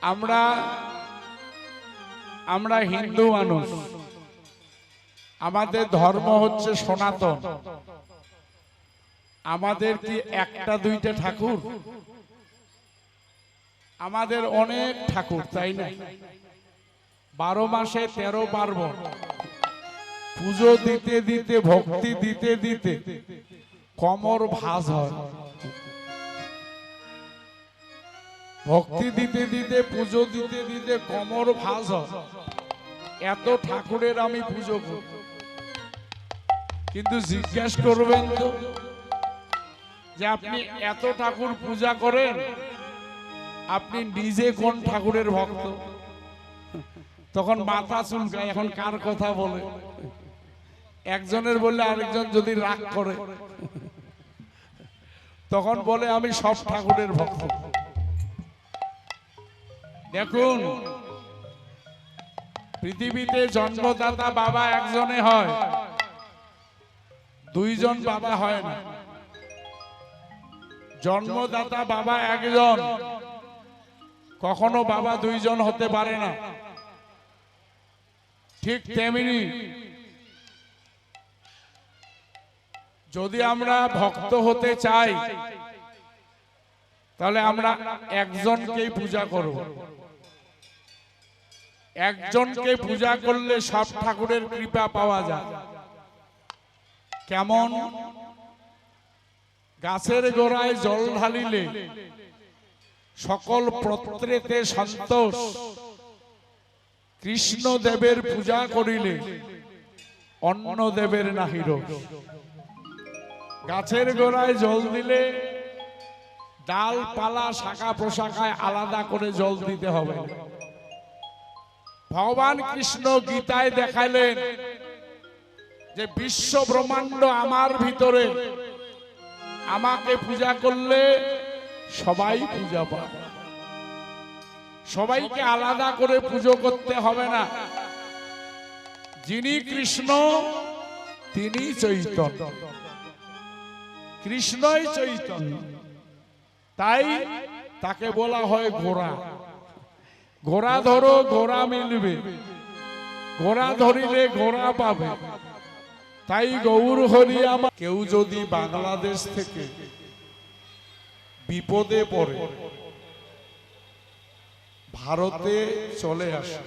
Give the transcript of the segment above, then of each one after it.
আমরা আমরা হিন্দু মানুষ, আমাদের ধর্ম হচ্ছে সনাতন। আমাদের কি একটা দুইটা ঠাকুর? আমাদের অনেক ঠাকুর, তাই না? 12 মাসে 13 পার্বণ, পুজো দিতে দিতে, ভক্তি দিতে দিতে কোমর ভাঁজ হয়। ভক্তি দিতে দিতে, পুজো দিতে দিতে কোমর ভাঁজ হয়। এত ঠাকুরের আমি পুজো করি, কিন্তু জিজ্ঞেস করবেন তো যে আপনি এত ঠাকুর পূজা করেন, আপনি নিজে কোন ঠাকুরের ভক্ত? তখন মাথা চুলকায়, এখন কার কথা বলে? একজনের বললে আরেকজন যদি রাগ করে, তখন বলে আমি সব ঠাকুরের ভক্ত। দেখুন, পৃথিবীতে জন্মদাতা বাবা একজনে হয়, দুইজন বাবা হয় না। জন্মদাতা বাবা একজন, কখনো বাবা দুইজন হতে পারে না। ঠিক তেমনি যদি আমরা ভক্ত হতে চাই, তাহলে আমরা একজনকেই পূজা করব। একজনকে পূজা করলে সব ঠাকুরের কৃপা পাওয়া যায়। কেমন? গাছের গোড়ায় জল ঢালিলে সকল পত্রেতে সন্তোষ, কৃষ্ণ দেবের পূজা করিলে অন্য দেবের নাহি রোষ। গাছের গোড়ায় জল দিলে ডাল পালা শাখা প্রশাখায় আলাদা করে জল দিতে হবে। ভগবান কৃষ্ণ গীতায় দেখাইলেন যে বিশ্ব ব্রহ্মাণ্ড আমার ভিতরে, আমাকে পূজা করলে সবাই পূজা পায়। সবাইকে আলাদা করে পুজো করতে হবে না। যিনি কৃষ্ণ তিনি চৈতন্য, কৃষ্ণই চৈতন্য। তাই তাকে বলা হয় ঘোড়া। ঘোড়া ধরো ঘোড়া মিলবে, ঘোড়া ধরিলে ঘোড়া পাবে। তাই গৌর হরি আমার। কেউ যদি বাংলাদেশ থেকে বিপদে পড়ে ভারতে চলে আসে,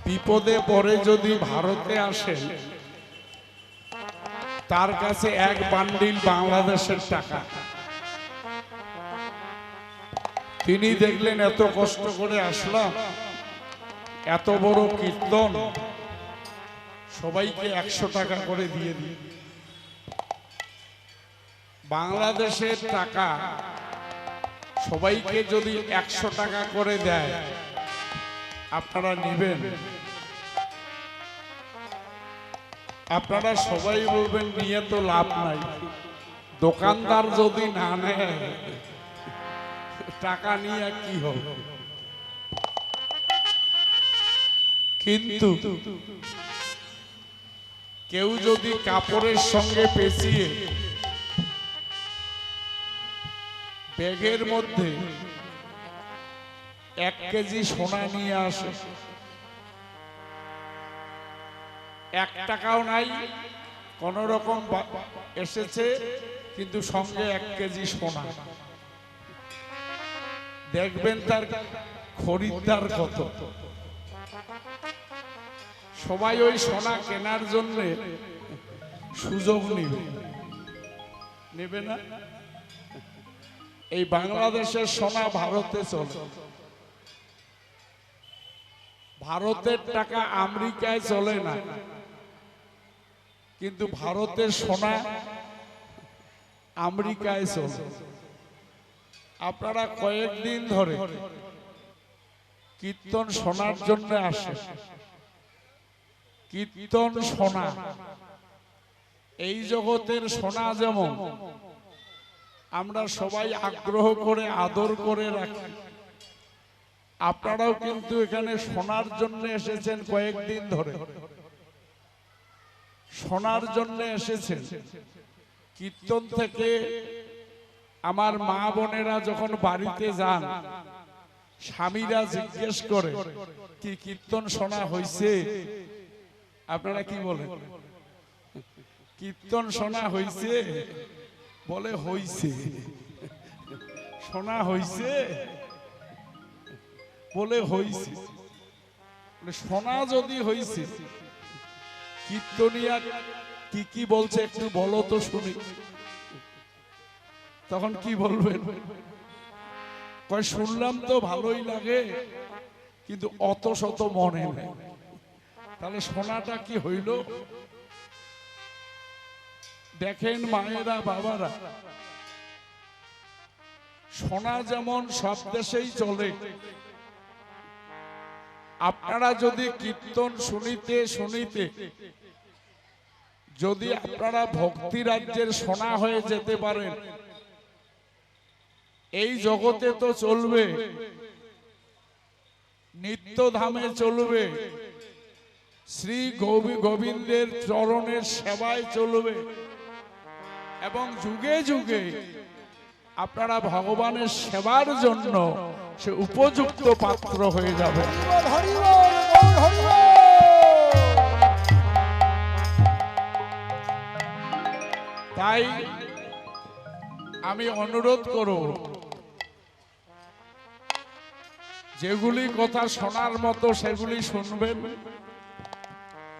বিপদে পড়ে যদি ভারতে আসে, তার কাছে এক বান্ডিল বাংলাদেশের টাকা। তিনি দেখলেন এত কষ্ট করে আসলাম, এত বড় কীর্তন, সবাইকে 100 টাকা করে দিয়ে দিই। বাংলাদেশের টাকা সবাইকে যদি 100 টাকা করে দেয়, আপনারা নেবেন? আপনারা সবাই বলবেন নিয়ে তো লাভ নাই। দোকানদার যদি না নেয়, টাকা নিয়ে কি হবে? কিন্তু কেউ যদি কাপড়ের সঙ্গে পেঁচিয়ে ব্যাগের মধ্যে 1 কেজি সোনা নিয়ে আসে, 1 টাকাও নাই, কোন রকম এসেছে, কিন্তু সঙ্গে 1 কেজি সোনা, দেখবেন তার খরিদ্দার কত। সবাই ওই সোনা কেনার জন্য সুযোগ নেবে না? এই বাংলাদেশের সোনা ভারতে চলে, ভারতের টাকা আমেরিকায় চলে না, কিন্তু ভারতের সোনা আমেরিকায় চলে। আপনারা কয়েকদিন ধরে কীর্তন শোনার জন্য আসে। কীর্তন শোনা, এই জগতের সোনা যেমন আমরা সবাই আগ্রহ করে আদর করে রাখি, আপনারাও কিন্তু এখানে শোনার জন্য এসেছেন, কয়েকদিন ধরে শোনার জন্য এসেছেন। কীর্তন থেকে আমার মা বোনেরা যখন বাড়িতে যান, স্বামীরা জিজ্ঞেস করে কি কীর্তন শোনা হয়েছে? আপনারা কি বলেন? কীর্তন শোনা হয়েছে? বলে হইছে। শোনা হইছে? বলে হইছে। শোনা যদি হইছে, কীর্তনিয়া কি কি বলছে একটু বলো তো শুনি। তখন কি বলবেন? কয় শুনলাম তো ভালোই লাগে, কিন্তু অত শত মনে নেই। তাহলে শোনাটা কি হইল? দেখেন মায়েরা বাবারা, শোনা যেমন সব দেশেই চলে, আপনারা যদি কীর্তন শুনিতে শুনিতে যদি আপনারা ভক্তি রাজ্যের শোনা হয়ে যেতে পারেন, এই জগতে তো চলবে, নিত্যধামে চলবে, শ্রী গোবিন্দের চরণের সেবায় চলবে, এবং যুগে যুগে আপনারা ভগবানের সেবার জন্য সে উপযুক্ত পাত্র হয়ে যাবে। তাই আমি অনুরোধ করব, যেগুলি কথা শোনার মতো সেগুলি শুনবেন,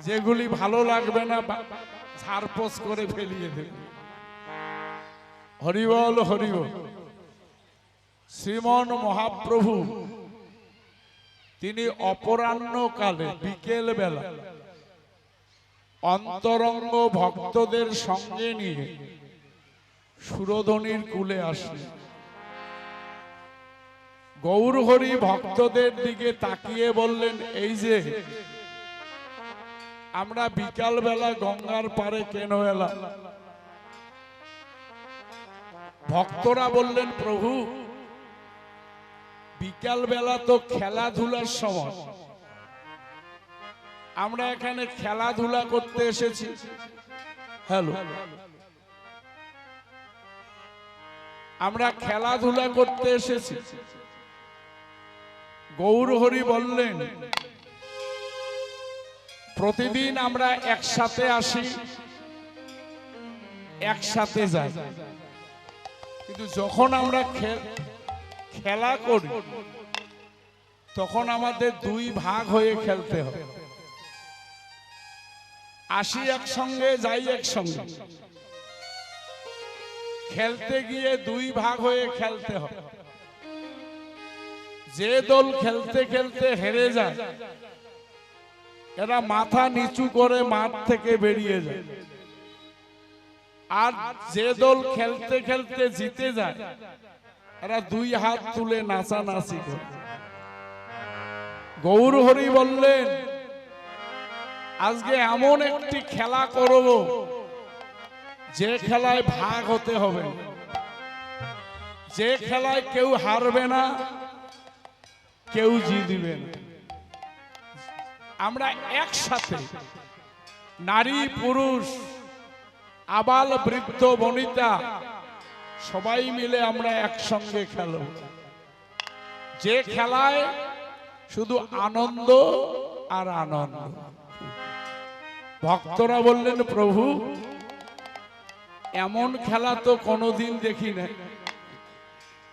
যেগুলি ভালো লাগবে না ঝাড়পোছ করে ফেলিয়ে দেবেন। হরিবল হরিবল। শ্রীমন মহাপ্রভু তিনি অপরাহ্নকালে বিকেল বেলা অন্তরঙ্গ ভক্তদের সঙ্গে নিয়ে সুরধনির কূলে আসলেন। গৌরহরি ভক্তদের দিকে তাকিয়ে বললেন, এই যে আমরা বিকাল বেলা গঙ্গার পারে কেন এলাম? ভক্তরা বললেন, প্রভু বিকাল বেলা তো খেলাধুলার সময়, আমরা এখানে খেলাধুলা করতে এসেছি। হ্যালো, আমরা খেলাধুলা করতে এসেছি। গৌরহরি বললেন, প্রতিদিন আমরা একসাথে আসি, একসাথে যাই, কিন্তু যখন আমরা খেলা করি তখন আমাদের দুই ভাগ হয়ে খেলতে হয়। আসি একসঙ্গে, যাই একসঙ্গে, খেলতে গিয়ে দুই ভাগ হয়ে খেলতে হয়। যে দল খেলতে খেলতে হেরে যায়, এরা মাথা নিচু করে মাঠ থেকে বেরিয়ে যায়, আর যে দল খেলতে খেলতে জিতে যায়, এরা দুই হাত তুলে নাচানাচি করে। গৌরহরি বললেন, আজকে এমন একটি খেলা করব যে খেলায় ভাগ হতে হবে, যে খেলায় কেউ হারবে না, কেউ জিতবে না। আমরা একসাথে নারী পুরুষ আবাল বৃদ্ধ বনিতা সবাই মিলে আমরা একসঙ্গে খেলব, যে খেলায় শুধু আনন্দ আর আনন্দ। ভক্তরা বললেন, প্রভু এমন খেলা তো কোনোদিন দেখি নাই।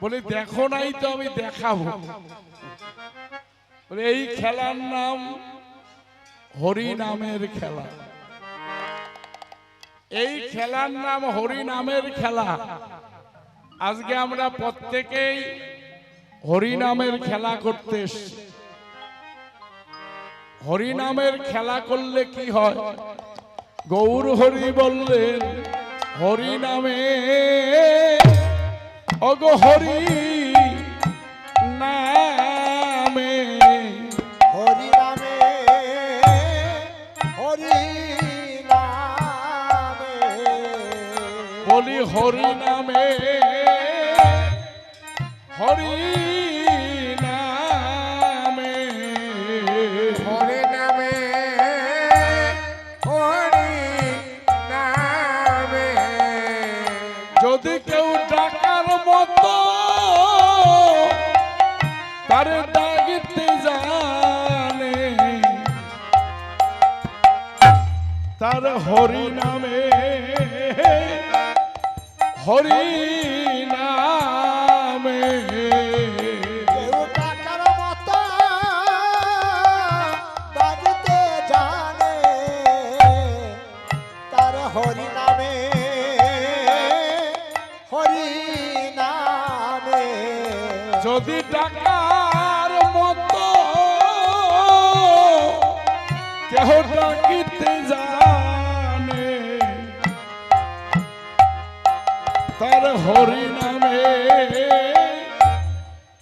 বলি, দেখো নাই তো আমি দেখাবো। বলে, এই খেলার নাম হরি নামের খেলা। এই খেলার নাম হরি নামের খেলা। আজকে আমরা প্রত্যেকেই হরি নামের খেলা করতে এসেছি। হরি নামের খেলা করলে কি হয়? গৌর হরি বললেন, হরি নামে অগো হরি নামে, হরি নামে, হরি নামে, বলি হরি নামে, হরি নামে আরে ডাকতে জানে তার হরি নামে হরি নামে কেউ টাকার মতো ডাকতে জানে তার হরি নামে হরি নামে যদি টাকার মতো কেহ ডাকিতে জানে তার হরি নামে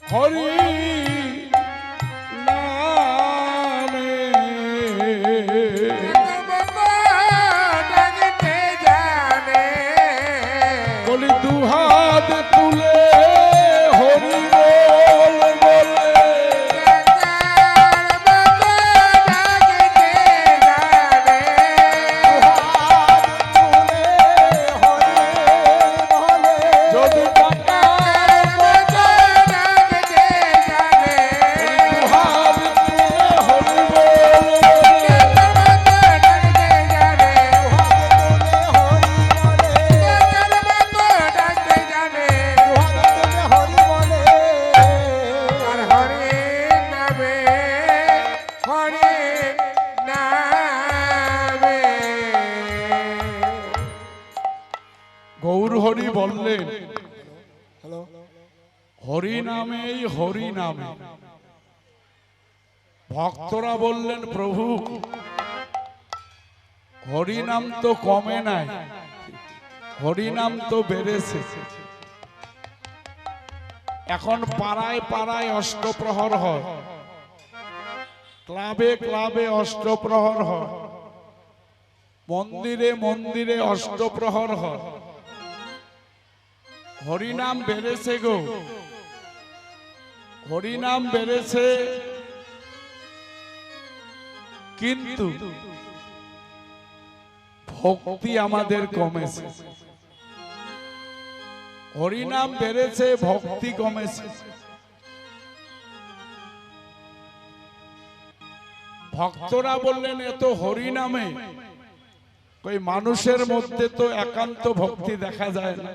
হরি নামে ডাকতে জানে বলি দুহাত তুলে হরি বল বলে যদি টাকার মতো দুহাত তুলে হরি বল বলে গৌর হরি বললেন হরি নামেই হরি নামে ভক্তরা বললেন প্রভু হরি নাম তো কমে নাই হরি নাম তো বেড়েছে এখন পাড়ায় পাড়ায় অষ্টপ্রহর হয় ক্লাবে ক্লাবে অষ্টপ্রহর হয় মন্দিরে মন্দিরে অষ্টপ্রহর হয় হরিনাম বেড়েছে গো হরিনাম বেড়েছে কিন্তু ভক্তি আমাদের কমেছে হরিনাম বেড়েছে ভক্তি কমেছে ভক্তরা বললেন এত হরিনামে ওই মানুষের মধ্যে তো একান্ত ভক্তি দেখা যায় না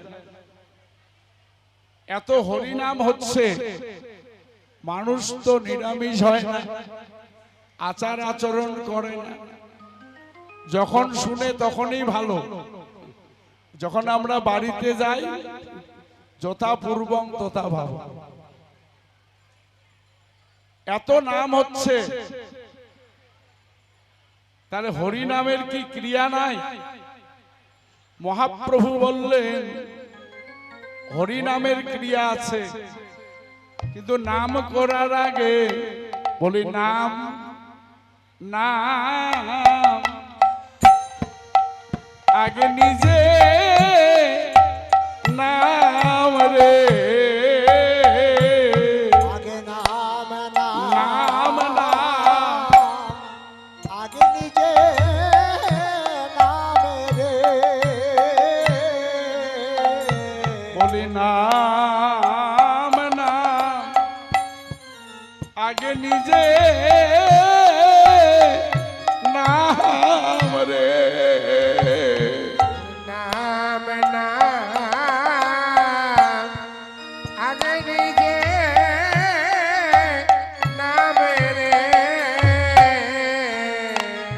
এত হরিনাম হচ্ছে মানুষ তো নিরামিষ হয় না আচার আচরণ করে না যখন শুনে তখনই ভালো যখন আমরা বাড়িতে যাই যথা পূর্বং তথা ভাব এত নাম হচ্ছে তাহলে হরি নামের কি ক্রিয়া নাই মহাপ্রভু বললেন হরি নামের ক্রিয়া আছে কিন্তু নাম করার আগে বলি নাম নাম আগে নিজে নাম রে আগে নাম নাম নাম নাম আগে নিজে নাম রে বলি নাম নাম আগে নিজে নাম রে নাম নাম আগে নিজে নাম রে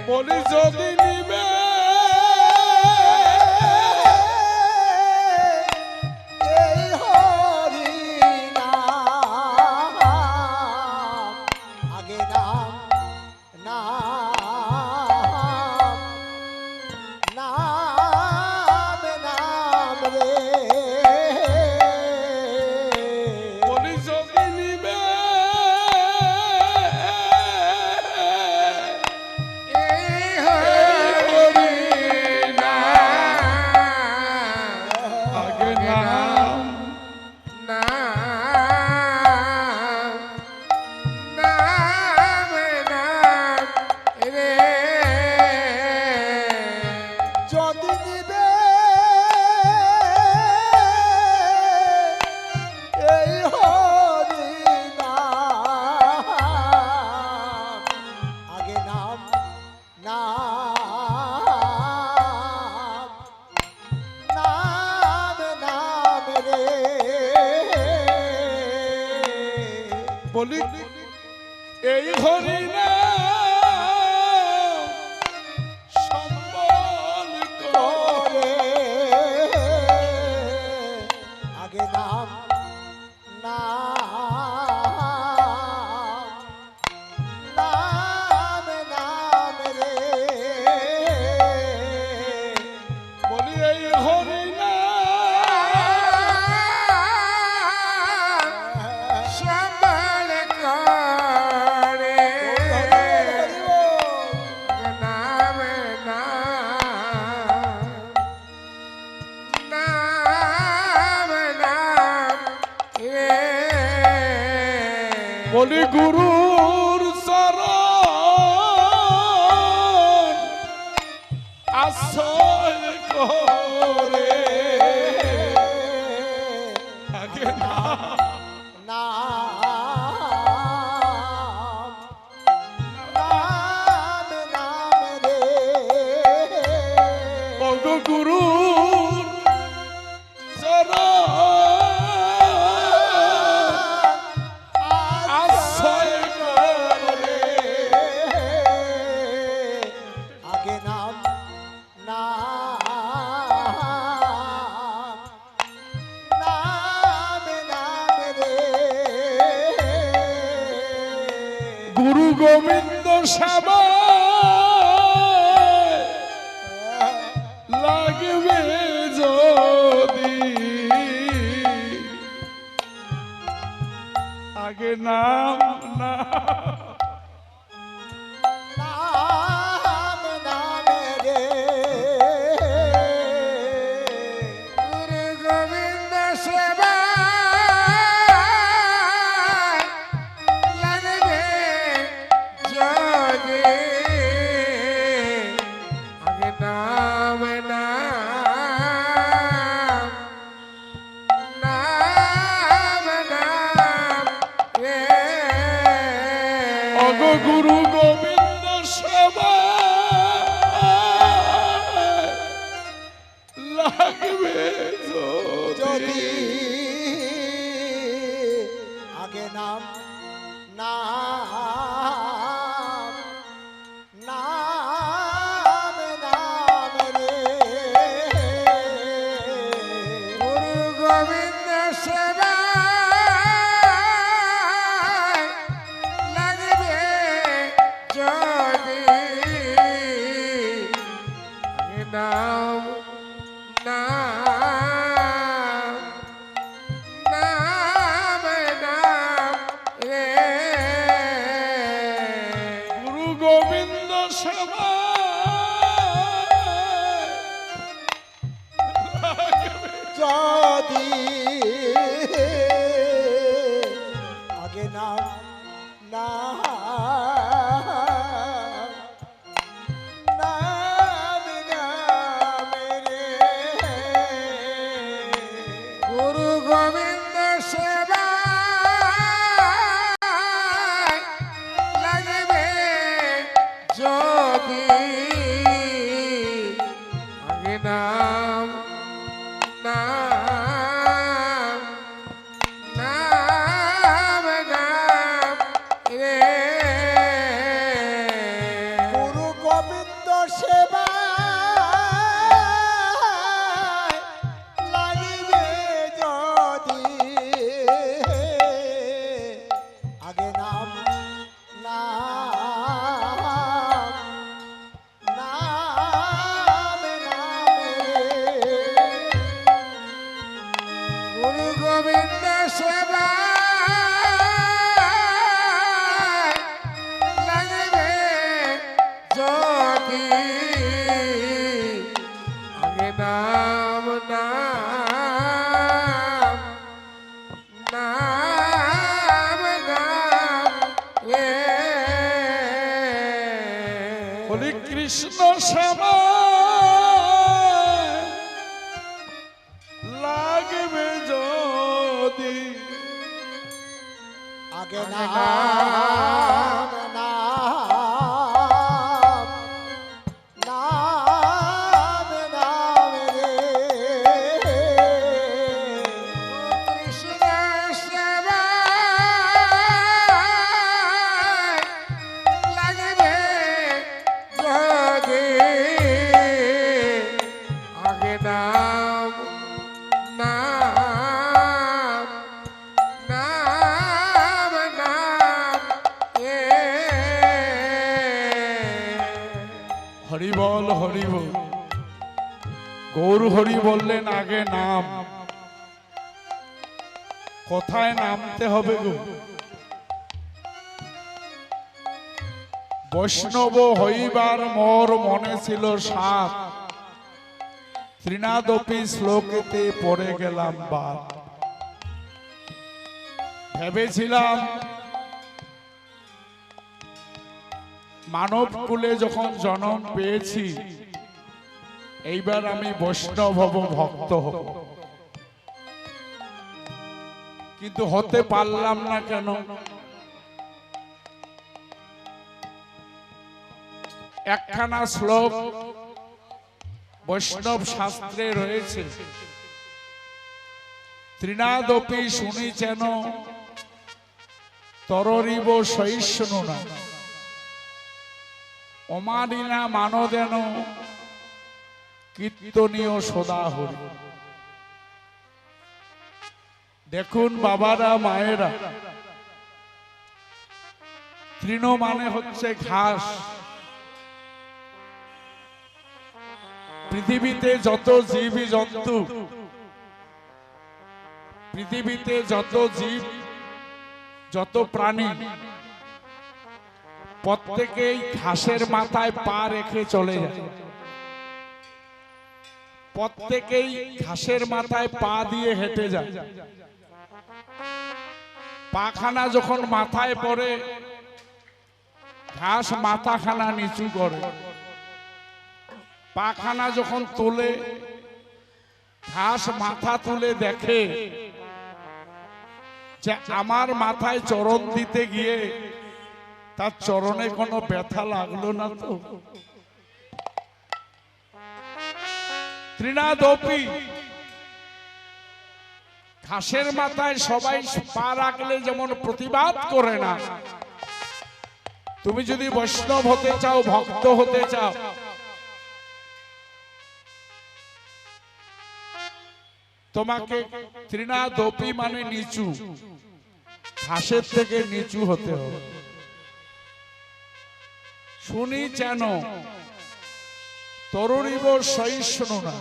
বলি যদি নিবে এই হরি নাম আগে নাম নাম নাম নাম রে বলি যদি নিবে এই হরি নাম আগে নাম নাম নাম নাম না সম্বল করে। আগে নাম নাম নাম রে বলি এই হরি না সম্বল করে নাম নাম রে বলি গুরুর চরণ আশ্রয় করে। আগে নাম নাম নাম রে ওগো গুরুর চরণ আশ্রয় করে। আগে নাম নাম নাম রে গুরু গোবিন্দ সেবা লাগবে যদি আগে নাম না নাম নাম রে গুরু গোবিন্দ সেবা লাগবে যদি আগে নাম রে ওগো গুরু গোবিন্দ সেবা লাগবে যদি যদি আগে নাম নাম নাম রে গুরু গোবিন্দ সেবা লাগবে যদি আগে নাম রে গুরু গোবিন্দ সেবা যদি আগে নাম নাম রে গুরু গোবিন্দ সেবা লাগবে যদি আগে নাম রে গুরু গোবিন্দ সেবা লাগিবে যদি আগে নাম নাম রে গুরু গোবিন্দ সেবা লাগবে যদি আগে নাম রে বলি কৃষ্ণ সেবা লাগবে যদি আগে আগে নাম নাম রে কৃষ্ণ সেবা হরি বল হরি বল। গৌর হরি বললেন আগে নাম। কোথায় নামতে হবে গো? বৈষ্ণব হইবার মোর মনে ছিল সাত, ত্রিনাদপি শ্লোকেতে পড়ে গেলাম বাদ। ভেবেছিলাম মানব কুলে যখন জন্ম পেয়েছি এইবার আমি বৈষ্ণব হব, ভক্ত হব, কিন্তু হতে পারলাম না কেন? একখানা শ্লোক বৈষ্ণব শাস্ত্রে রয়েছে, ত্রিনাদপি শুনিছেন তররিব সহিষ্ণু না, অমানিনা মানদেন কীর্তনীয় সদা হরি। দেখুন বাবারা মায়েরা, তৃণ মানে হচ্ছে ঘাস। পৃথিবীতে যত জীব জন্তু, পৃথিবীতে যত জীব যত প্রাণী, প্রত্যেকেই ঘাসের মাথায় পা রেখে চলে যায়। প্রত্যেকেই ঘাসের মাথায় পা দিয়ে হেঁটে যায়। পাখানা যখন মাথায় পড়ে ঘাস মাথাখানা নিচু করে, পাখানা যখন তোলে ঘাস মাথা তুলে দেখে যে আমার মাথায় চরণ দিতে গিয়ে তার চরণে কোনো ব্যথা লাগলো না তো। ত্রিনাদপি ঘাসের মাথায় সবাই পা রাখলে যেমন প্রতিবাদ করে না, তুমি যদি বৈষ্ণব হতে চাও, ভক্ত হতে চাও, তোমাকে ত্রিনাদপি মানে নিচু, ঘাসের থেকে নিচু হতে হবে। শুনি যেন তরুরিব সহিষ্ণু না,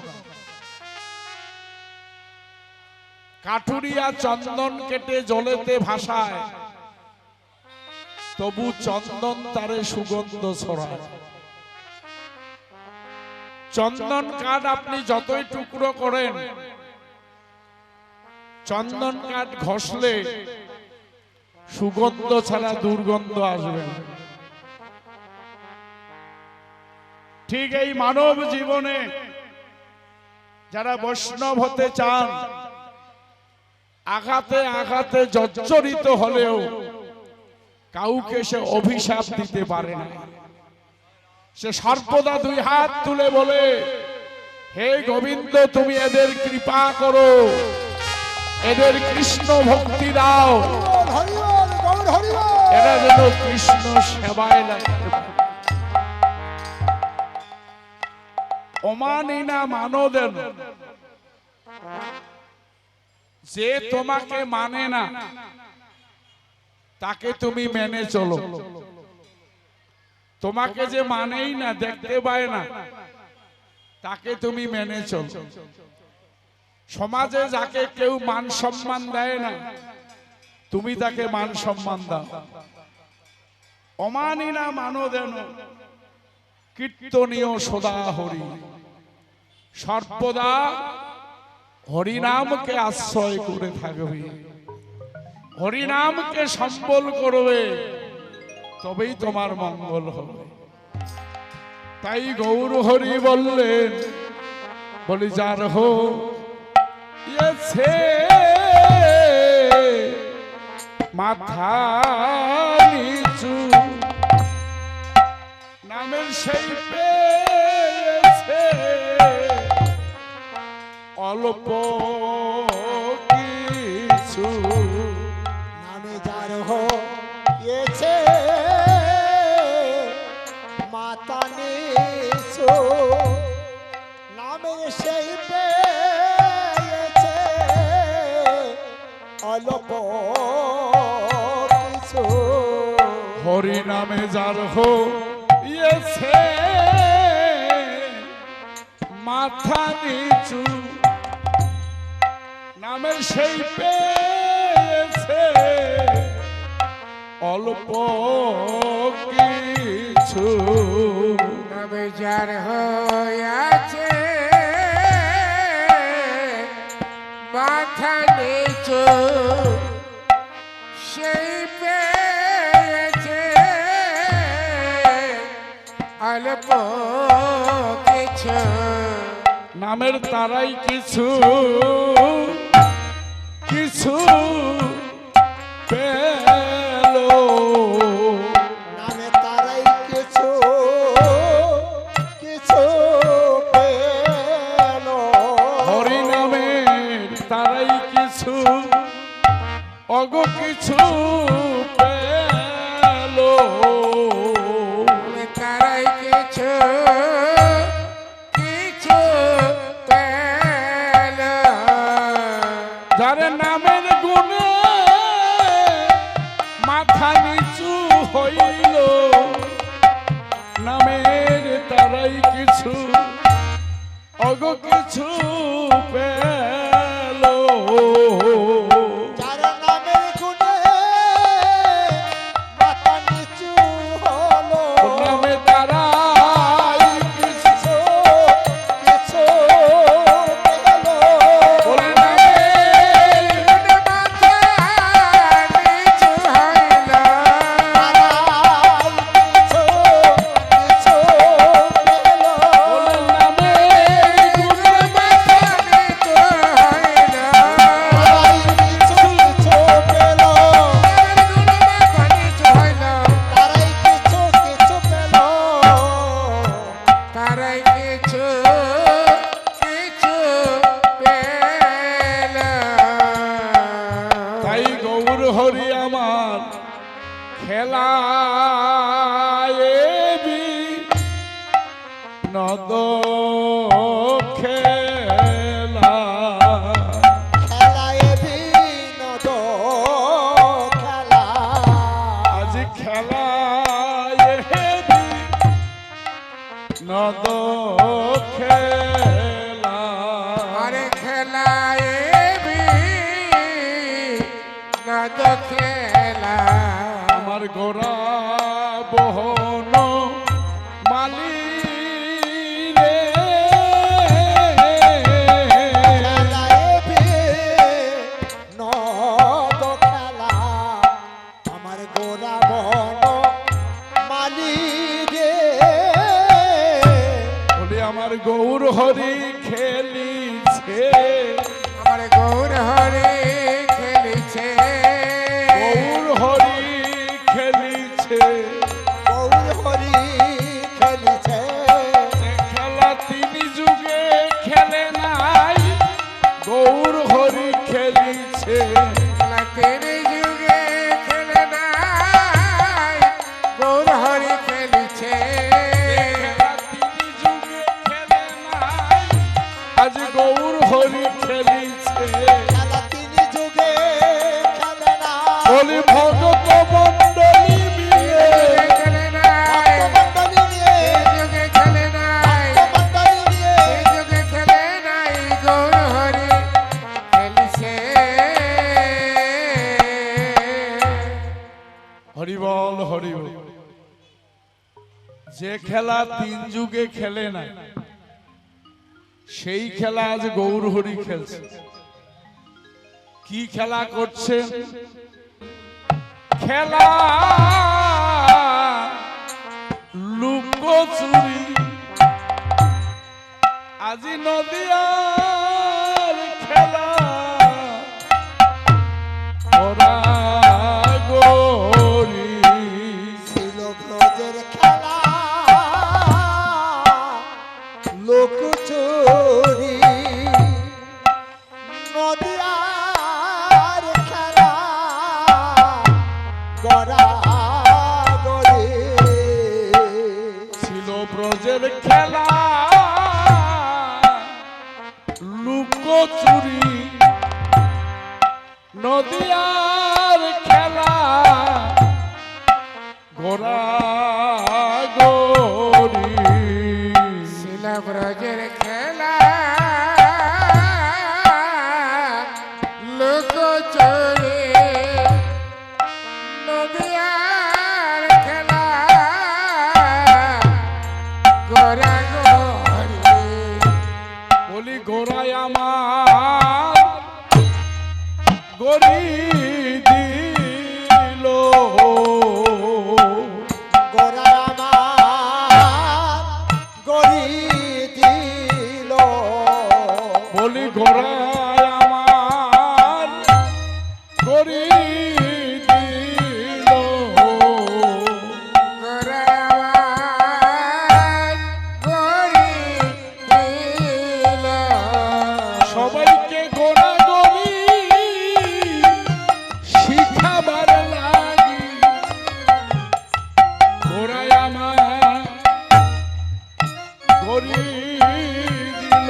কাঠুরিয়া চন্দন কেটে জলেতে ভাসায়, তবু চন্দন তারে সুগন্ধ ছড়ায়। চন্দন কাঠ আপনি যতই টুকরো করেন, চন্দন কাঠ ঘষলে সুগন্ধ ছাড়া দুর্গন্ধ আসবে না। ঠিক এই মানব জীবনে যারা বৈষ্ণব হতে চান, আঘাতে আঘাতে জর্জরিত হলেও কাউকে সে অভিশাপ দিতে পারে না। সে সর্বদা দুই হাত তুলে বলে, হে গোবিন্দ তুমি এদের কৃপা করো, এদের কৃষ্ণ ভক্তি দাও, হরি বল গৌর হরি বল। এরা যেন কৃষ্ণ সেবায় লাগতে পারে। অমানিনা মানদেন, যে তোমাকে মানে না তাকে তুমি মেনে চলো। তোমাকে যে মানেই না, দেখতে পায় না, তাকে তুমি মেনে চলো। সমাজে যাকে কেউ মান সম্মান দেয় না, তুমি তাকে মান সম্মান দাও। অমানিনা মানদেন কীর্তনীয় সদা হরি, সর্বদা হরিনামকে আশ্রয় করে থাকবে, হরিনামকে সম্বল করবে, তবেই তোমার মঙ্গল হবে। তাই গৌর হরি বললেন, বলি যার হো ইয়েছে মাথা নিচু, নামের সেই পেয়েছে অল্প কিছু। নামে যার হয়েছে মাতা নিচু, নামের সেই পেয়েছে অল্প কিছু। হরি নামে যার হয়েছে মাথা নিচু নামের সেই পেয়েছে অল্প কিছু নামে যার হইয়াছে মাথা নিচু সেই পেয়েছে অল্প কিছু নামের তারাই কিছু কিছু পেল নামে তারাই কিছু কিছু পেল হরি নামের তারাই কিছু অগ কিছু পেল তারাই কিছু কিছু পেল যার নামের গুণে মাথা নিচু হইল নামের তারাই কিছু অগ কিছু পেল যার নামের গুণে মাথা নিচু হলো নামে তারাই কিছু কিছু পেল ওরে নামের মাথা নিচু হইল তারাই কিছু কিছু পেল ওরে নামের গুণে মাথা নিচু হইল তারাই কিছু কিছু পেল মাথা নিচু হইল তারাই কিছু কিছু পেল তারাই কিছু কিছু পেল তাই গৌর হরি আমার খেলায় নদ খেলা খেলায় বিনোদ খেলা আজ খেলায় নদ খেলা আরে খেলায় নদ খেলা আমার গোরা বহন মালি রে খেলায় বিনোদ খেলা আমার গোরা বহন মালি রে বলি আমার গৌর হরি খেলিছে আমার গৌর হরে খেলেছে গৌর হরি খেলিছে গৌর হরি খেলিছে যে খেলা তিনি যুগে খেলে নাই গৌর হরি খেলিছে খেলা তেরে যুগে খেলে নাই গৌর হরে খেলেছে খেলা তিনি যুগে খেলে নাই আজ গৌর হরি খেলিছে খেলা তিনি যুগে খেলে না বলি ভগত মন্ডলী মিলে খেলে নাই ভক্তমণ্ডলী নিয়ে যুগে খেলে নাই ভক্তমণ্ডলী নিয়ে যুগে খেলে নাই গৌর হরে খেলেছে হরিবল হরিবল যে খেলা তিন যুগে খেলে না সেই খেলা আজ গৌর হরি খেলছে কি খেলা করছে খেলা লুকোচুরি আজি নদিয়ার খেলা ওরা গরি ছিল ব্রজের খেলা লোকচুরি নদিয়ার খেলা গড়া গড়ে ছিল ব্রজের খেলা লুকোচুরি নদিয়ার খেলা ঘোড়া গরি শিলা ব্রজের খেলা বলি গোড়ায় আমার গরি দিল। গোড়ায় আমার গরি দিল। সবাইকে গোড়া গরি শিখাবার লাগি গোড়ায় আমার গরি দিল।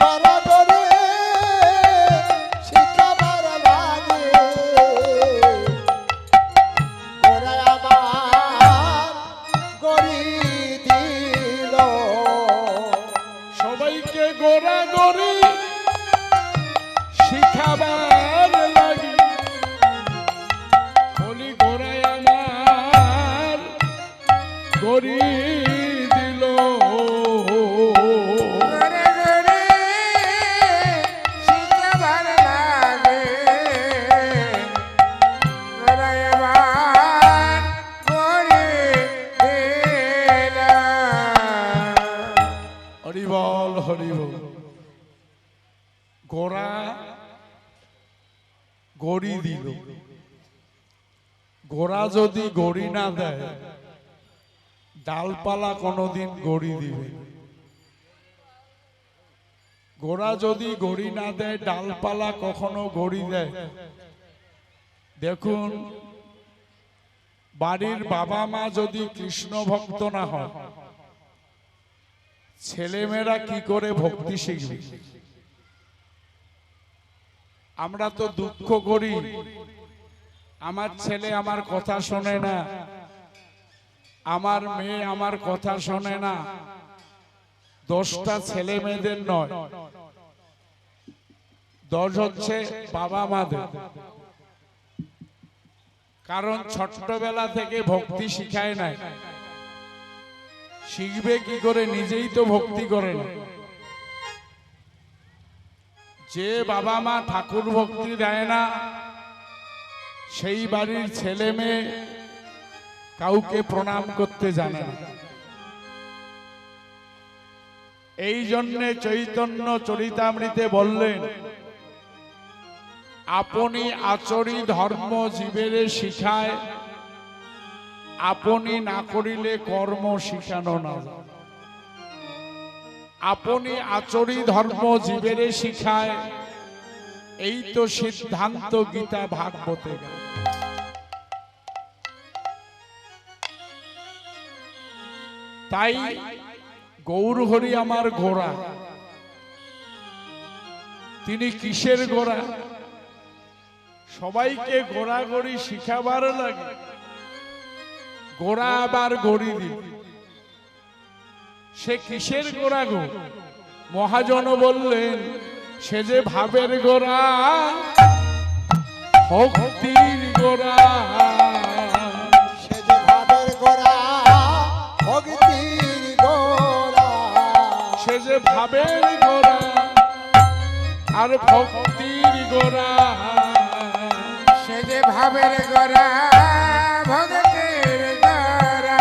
গড়াগড়ি শিখাবার লাগে ওরা আমার গড়ি দিল। সবাইকে গোড়া গরি শিখাবার লাগি বলি গোড়ায় আমার গরি দিল। গোরে গোরে শিখাবার লাগে গোড়ায় আমার গরি দিল। হরিবল হরিবল। গোড়া গড়ি দিল। গোড়া যদি গড়ি না দেয় ডালপালা কোনোদিন গড়ি দিবে। গোড়া যদি গড়ি না দেয় ডালপালা কখনো গড়ি দেয়। দেখুন বাড়ির বাবা মা যদি কৃষ্ণ ভক্ত না হয় ছেলেমেয়েরা কি করে ভক্তি শিখবে? আমরা তো দুঃখ করি আমার ছেলে আমার কথা শোনে না, আমার মেয়ে আমার কথা শোনে না। দোষটা ছেলে মেয়েদের নয়, দোষ হচ্ছে বাবা মাদের। কারণ ছোট্টবেলা থেকে ভক্তি শিখায় নাই, শিখবে কি করে? নিজেই তো ভক্তি করে না। যে বাবা মা ঠাকুর ভক্তি দেয় না সেই বাড়ির ছেলে মেয়ে কাউকে প্রণাম করতে জানে না। এই জন্যে চৈতন্য চরিতামৃতে বললেন আপনি আচরি ধর্ম জীবেরে শিখায়, আপনি না করিলে কর্ম শিখানো না। আপনি আচরি ধর্ম জীবেরে শিখায়, এই তো সিদ্ধান্ত গীতা ভাগবতে। তাই গৌর হরি আমার গোড়া। তিনি কিসের গোড়া? সবাইকে গোড়াগড়ি শিখাবার লাগে গোড়া আবার গড়ি দিল। সে কিসের গোড়া গো? মহাজন বললেন সে যে ভাবের গোড়া, ভক্তির গোড়া। সে যে ভাবের গোড়া ভক্তির গোড়া। সে যে ভাবের গোড়া আর ভক্তির গোড়া। সে যে ভাবের গোড়া ভক্তির গোড়া।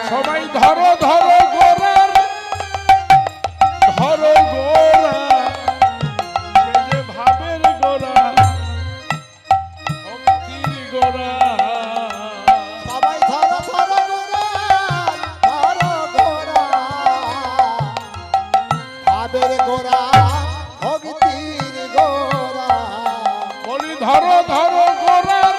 সবাই ধরো ধরো গোড়ার ধরো গোড়া। সে যে ভাবের গোড়া ভক্তির গোড়া। সবাই ধরো ধরো গোড়া, ধরো গোড়া। ভাবের গোড়া ভক্তির গোড়া। বলি ধরো ধরো গোড়ার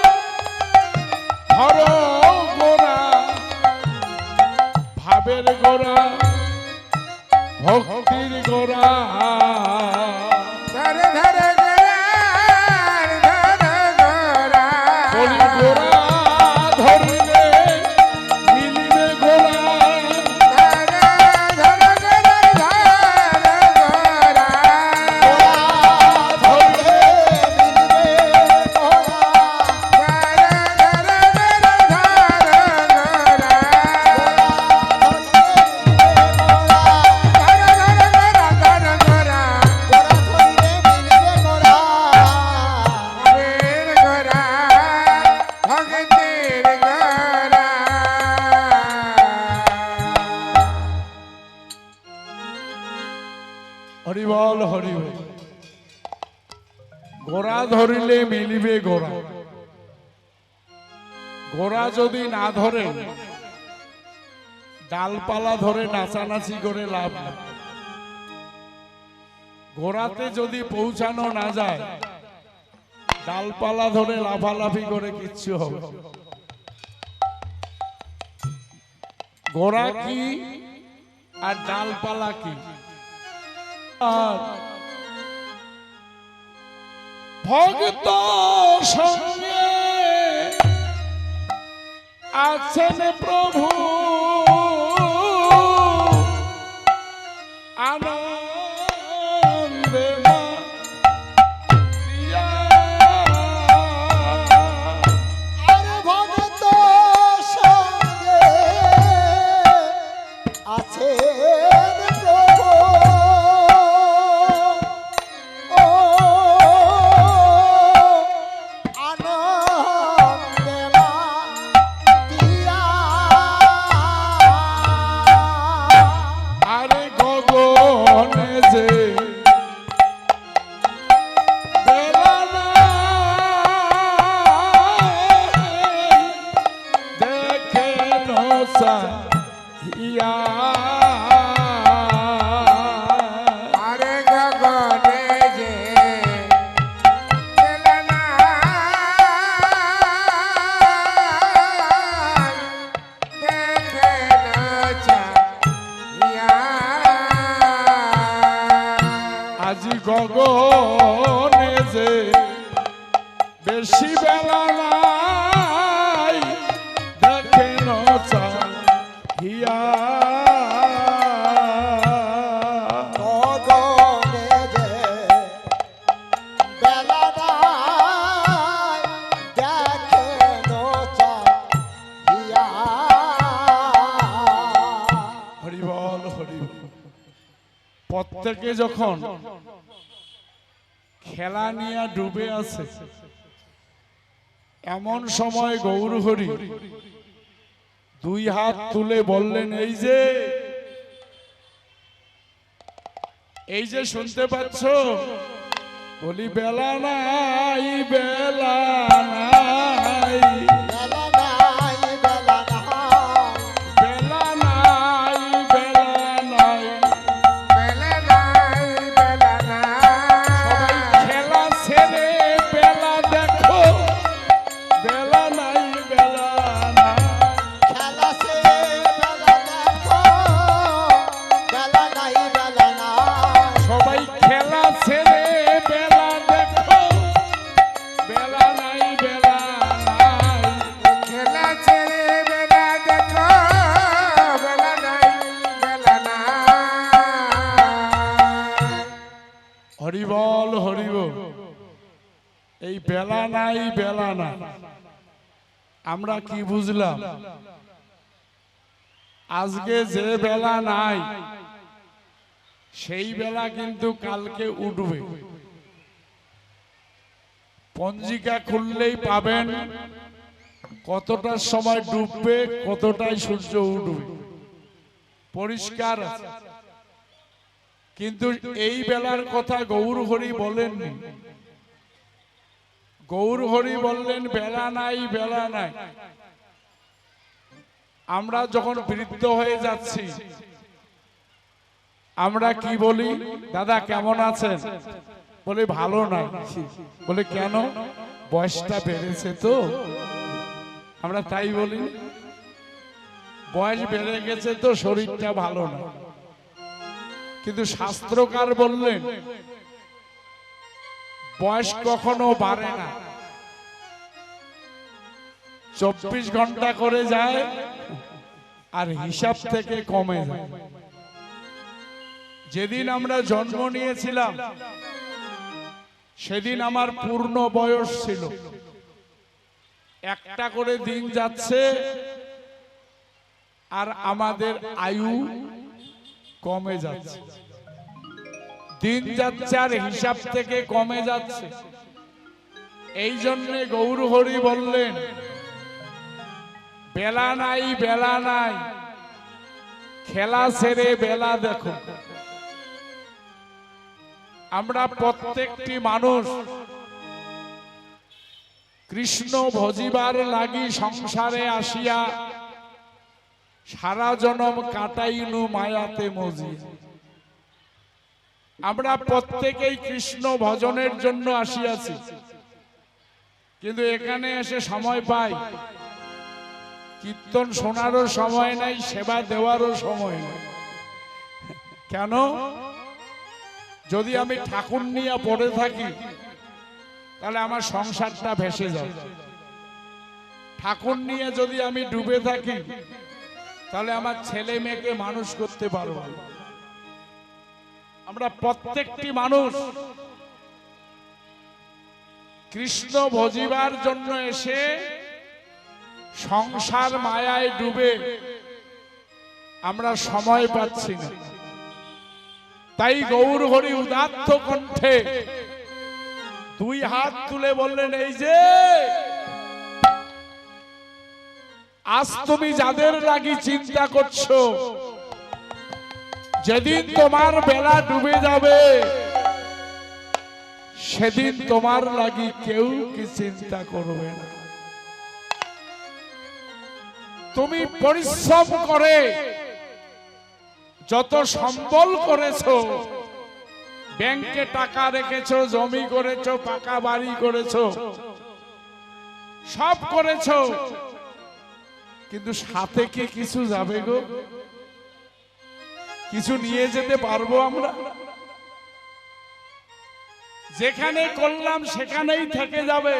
হরিবল হরিবল। গোড়া ধরিলে মিলিবে গোড়া, গোড়া যদি না ধরে ডালপালা ধরে নাচানাচি করে লাভ না। গোড়াতে যদি পৌঁছানো না যায় ডালপালা ধরে লাফালাফি করে কিচ্ছু হবে। গোড়া কি আর ডালপালা কি? আর ভক্ত সঙ্গে আছেন প্রভু, আনন্দে দিয়া। আর ভক্ত সঙ্গে আছেন প্রভু, ও আনন্দে দিয়া। আরে গগনে যে বেলা নাই, দেখে নসাইয়া। আরে গগনে যে বেলা নাই, দেখে নচাইয়া। আজি গগনে যে বেশি বেলা নাই, দেখে নসাইয়া। গগনে যে বেলা নাই, দেখে নচাইয়া। হরিবল হরিবল। প্রত্যেকে যখন খেলা নিয়ে ডুবে আছে এমন সময় গৌর হরি দুই হাত তুলে বললেন, এই যে শুনতে পাচ্ছ? বলি বেলা নাই, বেলা নাই, বেলা নাই, বেলা নাই, বেলা নাই, বেলা নাই। বেলা নাই, বেলা সবাই নাই। খেলা ছেড়ে বেলা দেখো, বেলা নাই, বেলা নাই। খেলা সে বেলা দেখো, বেলা নাই, বেলা নাই। সবাই খেলা ছেড়ে বেলা দেখো, বেলা নাই, বেলা নাই। খেলা ছেড়ে বেলা দেখো, বেলা নাই, বেলা নাই। হরিবল হরিবল। এই বেলা নাই, বেলা নাই আমরা কি বুঝলাম? আজকে যে বেলা নাই সেই বেলা কিন্তু কালকে উঠবে। পঞ্জিকা খুললেই পাবেন কতটার সময় ডুববে, কতটায় সূর্য উঠবে, পরিষ্কার আছে। কিন্তু এই বেলার কথা গৌর হরি বলেননি। গৌর হরি বললেন বেলা নাই, বেলা নাই। আমরা যখন বৃদ্ধ হয়ে যাচ্ছি আমরা কি বলি? দাদা কেমন আছেন? বলে ভালো নাই। বলে কেন? বয়সটা বেড়েছে তো। আমরা তাই বলি, বয়স বেড়ে গেছে তো শরীরটা ভালো না। কিন্তু শাস্ত্রকার বললেন বয়স কখনো বাড়ে না, 24 ঘন্টা করে যায় আর হিসাব থেকে কমে যায়। যেদিন আমরা জন্ম নিয়েছিলাম সেদিন আমার পূর্ণ বয়স ছিল। একটা করে দিন যাচ্ছে আর আমাদের আয়ু কমে যাচ্ছে। দিন যাচ্ছে আর হিসাব থেকে কমে যাচ্ছে। এই জন্য গৌর হরি বললেন বেলা নাই, বেলা নাই, খেলা ছেড়ে বেলা দেখো। আমরা প্রত্যেকটি মানুষ কৃষ্ণ ভজিবার লাগি সংসারে আসিয়া সারা জনম কাটাইনু মায়াতে মজি। আমরা প্রত্যেকেই কৃষ্ণ ভজনের জন্য আসিয়াছি, কিন্তু এখানে এসে সময় পাই কীর্তন শোনারও সময় নাই, সেবা দেওয়ারও সময় নাই। কেন? যদি আমি ঠাকুর নিয়ে পড়ে থাকি তাহলে আমার সংসারটা ভেসে যাবে। ঠাকুর নিয়ে যদি আমি ডুবে থাকি তাহলে আমার ছেলে মেয়েকে মানুষ করতে পারবো। আমরা প্রত্যেকটি মানুষ কৃষ্ণ ভজিবার জন্য এসে সংসার মায়ায় ডুবে আমরা সময় পাচ্ছি না। তাই গৌর হরি উদাত্ত কণ্ঠে দুই হাত তুলে বললেন, এই যে আজ তুমি যাদের লাগি চিন্তা করছো, যেদিন তোমার বেলা ডুবে যাবে সেদিন তোমার লাগি কেউ কি চিন্তা করবে না। তুমি পরিশ্রম করে যত সম্বল করেছো, ব্যাংকে টাকা রেখেছো, জমি করেছো, পাকা বাড়ি করেছো, সব করেছো, কিন্তু সাথে কি কিছু যাবে গো? কিছু নিয়ে যেতে পারবো আমরা? যেখানে করলাম সেখানেই থেকে যাবে,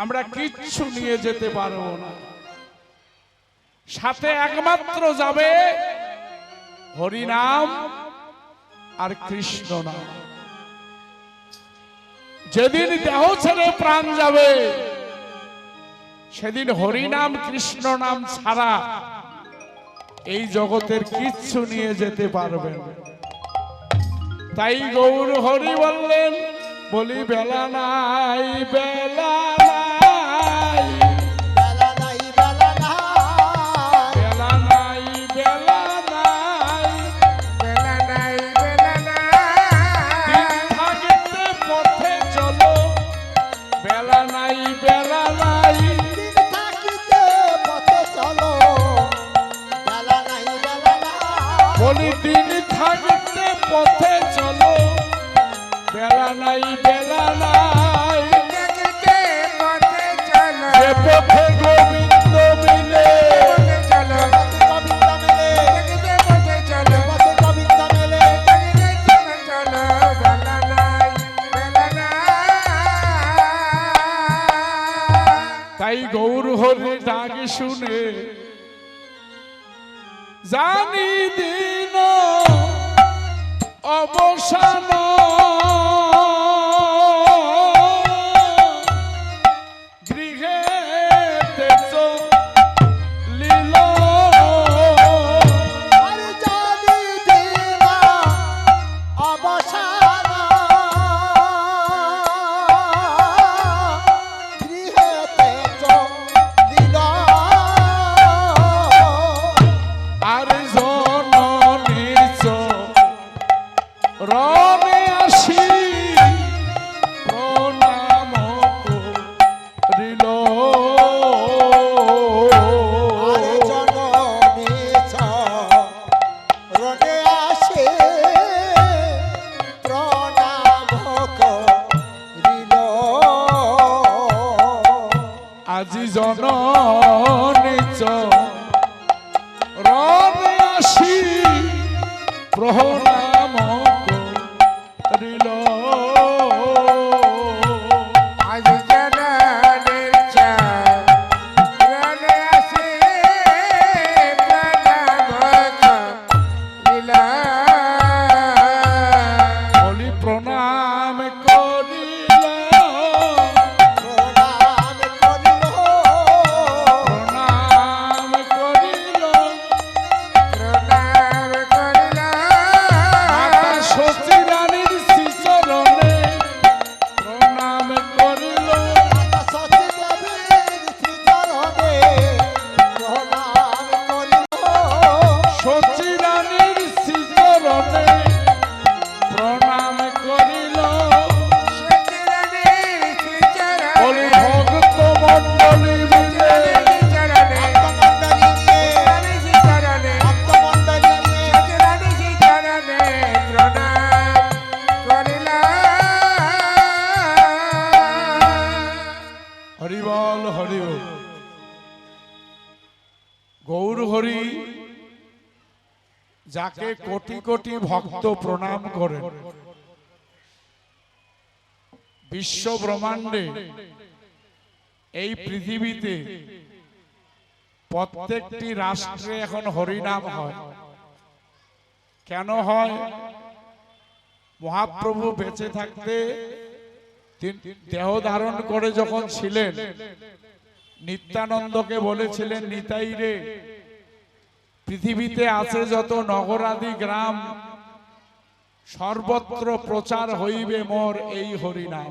আমরা কিচ্ছু নিয়ে যেতে পারবো না। সাথে একমাত্র যাবে হরিনাম আর কৃষ্ণ নাম। যেদিন দেহ ছেড়ে প্রাণ যাবে সেদিন হরিনাম কৃষ্ণ নাম ছাড়া এই জগতের কিচ্ছু নিয়ে যেতে পারবে না। তাই গৌর হরি বললেন, বলি বেলা নাই, বেলা নাই, বেলা নাই, বেলা নাই, বেলা নাই, বেলা নাই, বেলা নাই, বেলা নাই। দিন থাকিতে পথে চলো, বেলা নাই, বেলা নাই, দিন থাকিতে পথে চলো, বেলা নাই, বেলা নাই, বলি দিন থাকিতে পথে চলো, বেলা নাই, বেলা নাই, দেখিতে পথে চলো, যে পথে গোবিন্দ মিলে, পথে চলো, গোবিন্দ মেলে, দেখিতে পথে চলো, পথে গোবিন্দ মেলে, দেখিতে চলো, বেলা নাই, বেলা নাই। তাই গৌর হরি ডাক শুনে জানি দিন অবসান, গৃহে লীল, আর জানি দিন অবসান, গৃহেতে চলিল, আর জননীর রণে আসি প্রণাম করিল, আর জননী চরণে আসে প্রণাম করিল, আজি জননী রণে আসি প্রণাম করিল, আজ জননীর চরণে আসি প্রণাম করিল। বলি প্রণাম করিল, প্রণাম করিল, প্রণাম করিল, প্রণাম করিল। গৌর হরি যাকে কোটি কোটি ভক্ত প্রণাম করেন, বিশ্ব ব্রহ্মাণ্ডে এই পৃথিবীতে প্রত্যেকটি রাষ্ট্রে এখন হরিনাম হয়। কেন হয়? মহাপ্রভু বেঁচে থাকতে দেহ ধারণ করে যখন ছিলেন, নিত্যানন্দকে বলেছিলেন, নিতাই রে, পৃথিবীতে আছে যত নগরাদি গ্রাম, সর্বত্র প্রচার হইবে মোর এই হরিনাম।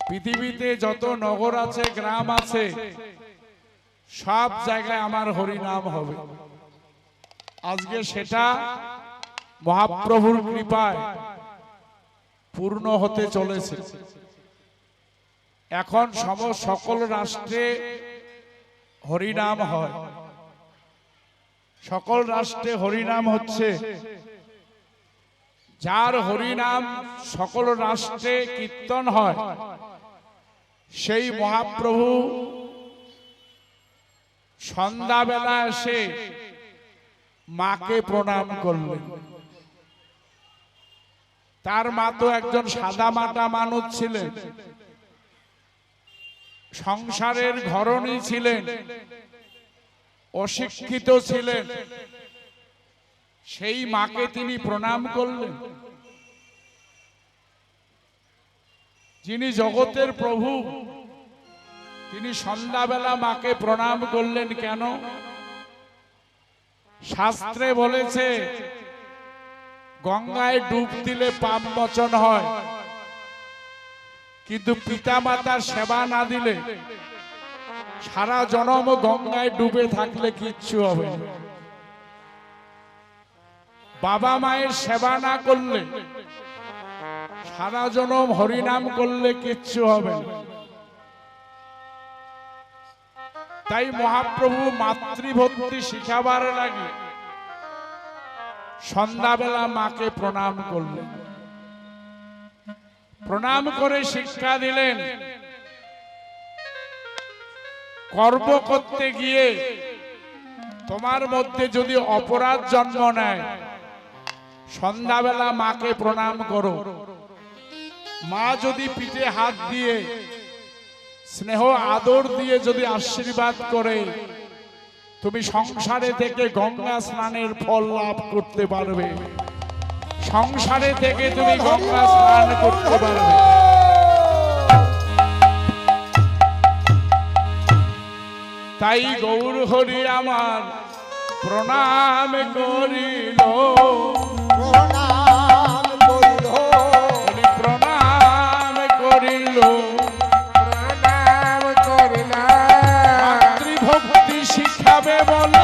পৃথিবীতে যত নগর আছে, গ্রাম আছে, সব জায়গায় আমার হরিনাম হবে। আজকে সেটা মহাপ্রভুর কৃপায় পূর্ণ হতে চলেছে। এখন সকল রাষ্ট্রে হরিনাম হয়। সকল রাষ্ট্রে হরিনাম হচ্ছে। যার হরিনাম সকল রাষ্ট্রে কীর্তন হয়, সেই মহাপ্রভু সন্ধ্যাবেলা এসে মাকে প্রণাম করলেন। তার মা তো একজন সাদামাটা মানুষ ছিলেন, সংসারের ঘরণী ছিলেন, অশিক্ষিত ছিলেন। সেই মাকে তিনি প্রণাম করলেন। যিনি জগতের প্রভু, তিনি সন্ধ্যাবেলা মাকে প্রণাম করলেন কেন? শাস্ত্রে বলেছে গঙ্গায় ডুব দিলে পাপ মোচন হয়, কিন্তু পিতা মাতার সেবা না দিলে সারা জনম গঙ্গায় ডুবে থাকলে কিচ্ছু হবে না। বাবা মায়ের সেবা না করলে, সারা জনম হরিনাম করলে কিচ্ছু হবে না। তাই মহাপ্রভু মাতৃভক্তি শিখাবার লাগে সন্ধ্যাবেলা মাকে প্রণাম করলেন। প্রণাম করে শিক্ষা দিলেন, কর্ম করতে গিয়ে তোমার মধ্যে যদি অপরাধ জন্ম নেয়, সন্ধ্যাবেলা মাকে প্রণাম করো। মা যদি পিঠে হাত দিয়ে স্নেহ আদর দিয়ে যদি আশীর্বাদ করে, তুমি সংসারে থেকে গঙ্গা স্নানের ফল লাভ করতে পারবে। সংসারে থেকে তুমি গঙ্গা স্নান করতে পারবে। তাই গৌর হরি আমার প্রণাম করিল, প্রণাম করিল, প্রণাম করিল। প্রণাম করিলা মাতৃভক্তি শিখাবে বলে